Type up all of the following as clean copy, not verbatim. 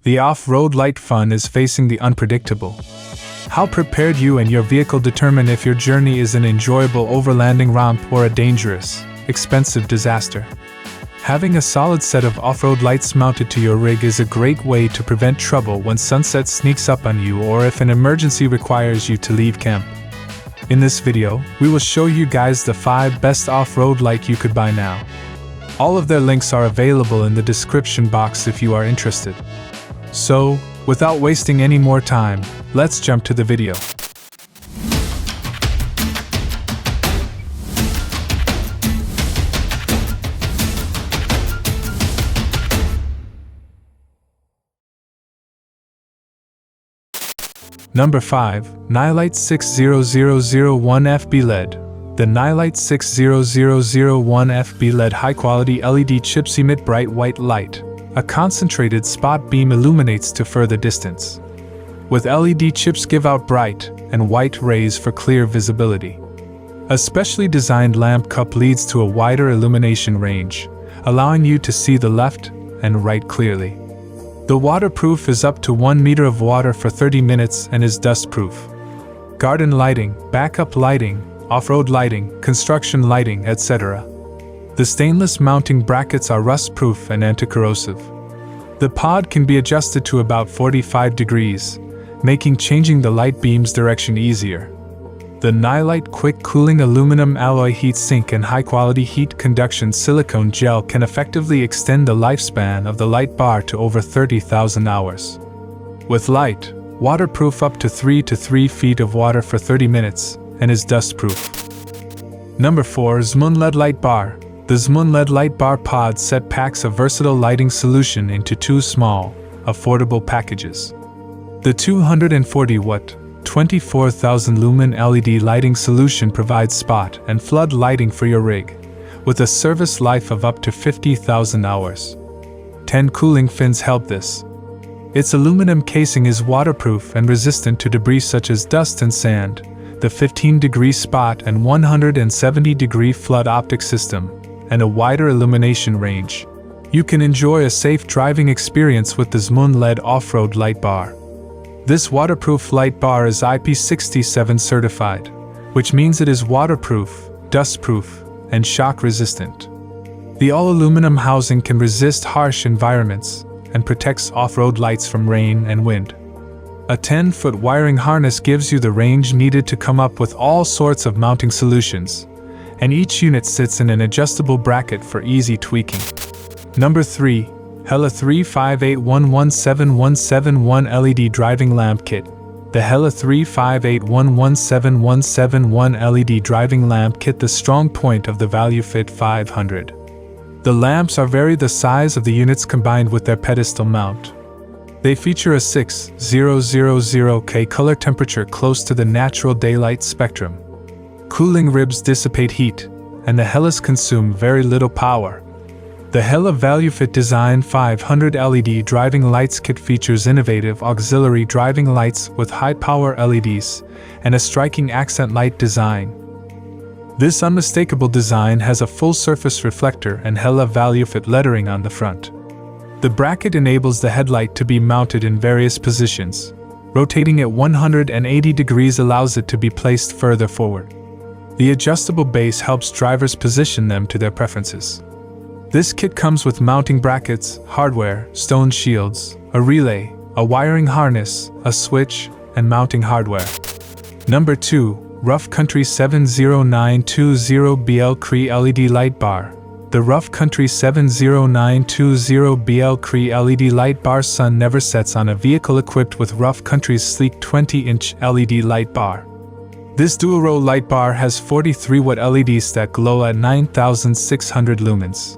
The off-road light fun is facing the unpredictable. How prepared you and your vehicle determine if your journey is an enjoyable overlanding romp or a dangerous, expensive disaster. Having a solid set of off-road lights mounted to your rig is a great way to prevent trouble when sunset sneaks up on you or if an emergency requires you to leave camp. In this video, we will show you guys the 5 best off-road light you could buy now. All of their links are available in the description box if you are interested. So, without wasting any more time, let's jump to the video. Number 5. Nilight 60001FB LED. The Nilight 60001FB LED high-quality LED chips emit bright white light. A concentrated spot beam illuminates to further distance. With LED chips give out bright and white rays for clear visibility. A specially designed lamp cup leads to a wider illumination range, allowing you to see the left and right clearly. The waterproof is up to 1 meter of water for 30 minutes and is dust-proof. Garden lighting, backup lighting, off-road lighting, construction lighting, etc. The stainless mounting brackets are rust-proof and anti-corrosive. The pod can be adjusted to about 45 degrees, making changing the light beam's direction easier. The Nilight Quick Cooling Aluminum Alloy Heatsink and high-quality heat conduction silicone gel can effectively extend the lifespan of the light bar to over 30,000 hours. With light, waterproof up to 3 feet of water for 30 minutes, and is dust-proof. Number 4. Zmun LED Light Bar. The Zmun LED Light Bar pod set packs a versatile lighting solution into 2 small, affordable packages. The 240-watt, 24,000 lumen LED lighting solution provides spot and flood lighting for your rig, with a service life of up to 50,000 hours. 10 cooling fins help this. Its aluminum casing is waterproof and resistant to debris such as dust and sand. The 15-degree spot and 170-degree flood optic system, and a wider illumination range. You can enjoy a safe driving experience with the Zmun LED off-road light bar. This waterproof light bar is IP67 certified, which means it is waterproof, dustproof, and shock resistant. The all-aluminum housing can resist harsh environments and protects off-road lights from rain and wind. A 10-foot wiring harness gives you the range needed to come up with all sorts of mounting solutions, and each unit sits in an adjustable bracket for easy tweaking. Number 3. Hella 358117171 LED Driving Lamp Kit. The Hella 358117171 LED Driving Lamp Kit, the strong point of the ValueFit 500. The lamps are vary the size of the units combined with their pedestal mount. They feature a 6000K color temperature close to the natural daylight spectrum. Cooling ribs dissipate heat, and the Hellas consume very little power. The Hella ValueFit Design 500 LED Driving Lights Kit features innovative auxiliary driving lights with high-power LEDs and a striking accent light design. This unmistakable design has a full-surface reflector and Hella ValueFit lettering on the front. The bracket enables the headlight to be mounted in various positions. Rotating at 180 degrees allows it to be placed further forward. The adjustable base helps drivers position them to their preferences. This kit comes with mounting brackets, hardware, stone shields, a relay, a wiring harness, a switch, and mounting hardware. Number 2. Rough Country 70920BL Cree LED Light Bar. The Rough Country 70920BL Cree LED Light Bar sun never sets on a vehicle equipped with Rough Country's sleek 20-inch LED light bar. This dual-row light bar has 43-watt LEDs that glow at 9,600 lumens.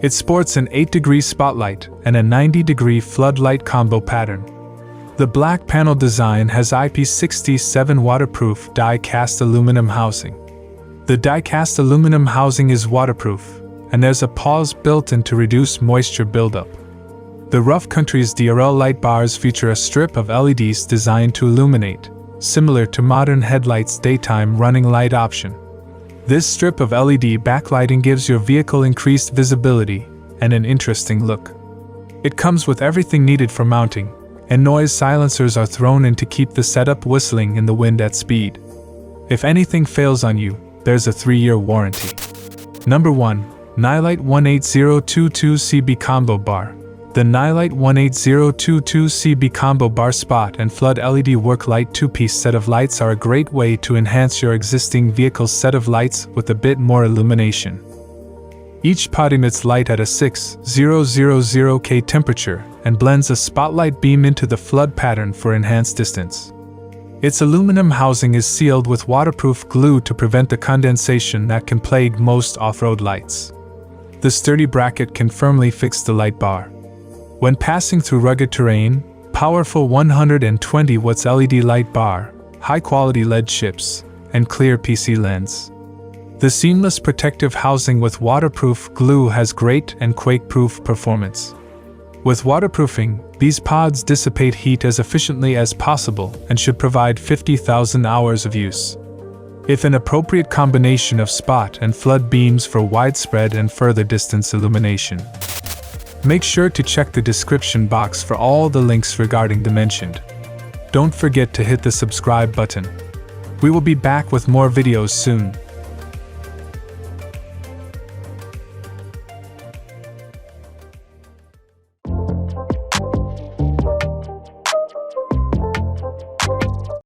It sports an 8-degree spotlight and a 90-degree floodlight combo pattern. The black panel design has IP67 waterproof die-cast aluminum housing. The die-cast aluminum housing is waterproof, and there's a pause built in to reduce moisture buildup. The Rough Country's DRL light bars feature a strip of LEDs designed to illuminate, similar to modern headlights' daytime running light option. This strip of LED backlighting gives your vehicle increased visibility and an interesting look. It comes with everything needed for mounting, and noise silencers are thrown in to keep the setup whistling in the wind at speed. If anything fails on you, there's a 3-year warranty. Number 1. Nilight 18022CB Combo Bar. The Nilight 18022CB Combo Bar Spot and Flood LED Work Light 2-piece set of lights are a great way to enhance your existing vehicle's set of lights with a bit more illumination. Each pod emits light at a 6000K temperature and blends a spotlight beam into the flood pattern for enhanced distance. Its aluminum housing is sealed with waterproof glue to prevent the condensation that can plague most off-road lights. The sturdy bracket can firmly fix the light bar. When passing through rugged terrain, powerful 120 watts LED light bar, high-quality LED chips, and clear PC lens. The seamless protective housing with waterproof glue has great and quake-proof performance. With waterproofing, these pods dissipate heat as efficiently as possible and should provide 50,000 hours of use. If an appropriate combination of spot and flood beams for widespread and further distance illumination. Make sure to check the description box for all the links regarding the mentioned. Don't forget to hit the subscribe button. We will be back with more videos soon.